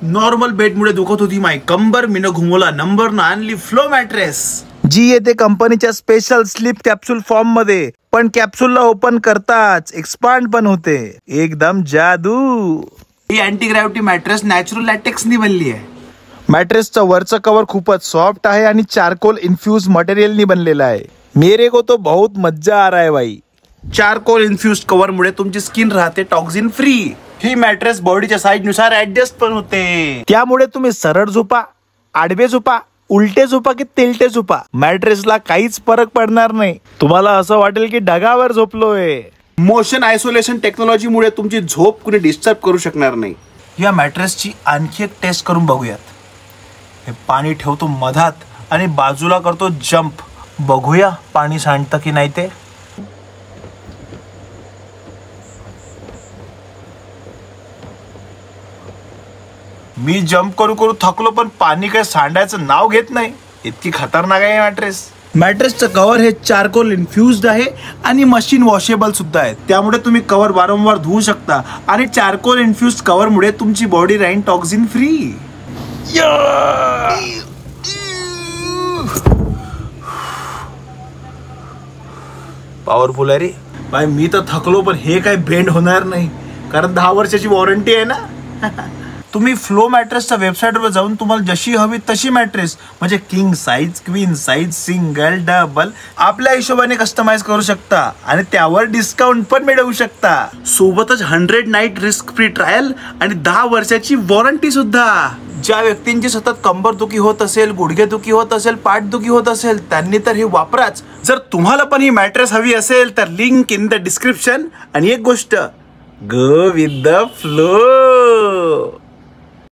Normal बेडमुळे दुखत होती माय कंबर, मीनं घुमवला नंबर ना आणली फ्लो मॅट्रेस, जी येते कंपनीच्या स्पेशल स्लीप कॅप्सूल फॉर्म मध्ये. पण कॅप्सूलला ओपन करताच एक्सपांड पण होते. एकदम जादू. ही अँटी ग्रॅव्हिटी मॅट्रेस नॅचरल लॅटेक्सनी बनली आहे. मॅट्रेसचं वरचं कव्हर खूपच सॉफ्ट आहे आणि चारकोल इन्फ्यूज मटेरियलनी बनलेला आहे. मेरे को तो बहुत मज्जा आ रहा है भाई. चारकोल इन्फ्युज्ड कव्हर मुळे तुमची स्किन राहते टॉक्सिन फ्री. ही मॅट्रेस बॉडीच्या साईज नुसार ऍडजस्ट पण होते. त्यामुळे तुम्ही सरळ झोपा, आडवे झोपा, उलटे झोपा की तिलटे झोपा, मॅट्रेसला काहीच फरक पडणार नाही. तुम्हाला असं वाटेल की ढगावर झोपलोय. मोशन आयसोलेशन टेक्नॉलॉजीमुळे तुमची झोप कुणी डिस्टर्ब करू शकणार नाही. या मॅट्रेसची आणखी एक टेस्ट करून बघूयात. हे पाणी ठेवतो मधात आणि बाजूला करतो जंप. बघूया पाणी सांडतं की नाही ते. मी जंप करू करू थकलो पण पाणी काही सांडायचं नाव घेत नाही. इतकी खतरनाक आहे मॅट्रेस. मॅट्रेसचं कव्हर हे चारकोल इन्फ्युज्ड आहे आणि मशीन वॉशेबल सुद्धा आहे. त्यामुळे तुम्ही कव्हर वारंवार धुवू शकता आणि चारकोल इन्फ्युज्ड कव्हर मुळे तुमची बॉडी राहील टॉक्सिन फ्री. पॉवरफुल आहे रे बाय. मी तर थकलो पण हे काय बेंड होणार नाही कारण 10 वर्षाची वॉरंटी आहे ना. तुम्ही फ्लो मॅट्रेसच्या वेबसाईटवर जाऊन तुम्हाला जशी हवी तशी मॅट्रेस म्हणजे king size, queen size, single, double आपल्या हिशोबाने कस्टमाइज करू शकता आणि त्यावर डिस्काउंट पण मिळवू शकता. सोबतच 100 नाईट रिस्क फ्री ट्रायल आणि 10 वर्षाची वॉरंटी सुद्धा. ज्या व्यक्तींची सतत कंबरदुखी होत असेल, गुडघेदुखी होत असेल, पाठदुखी होत असेल त्यांनी तर हे वापराच. जर तुम्हाला पण ही मॅट्रेस हवी असेल तर लिंक इन द डिस्क्रिप्शन. आणि एक गोष्ट, गो विथ द फ्लो.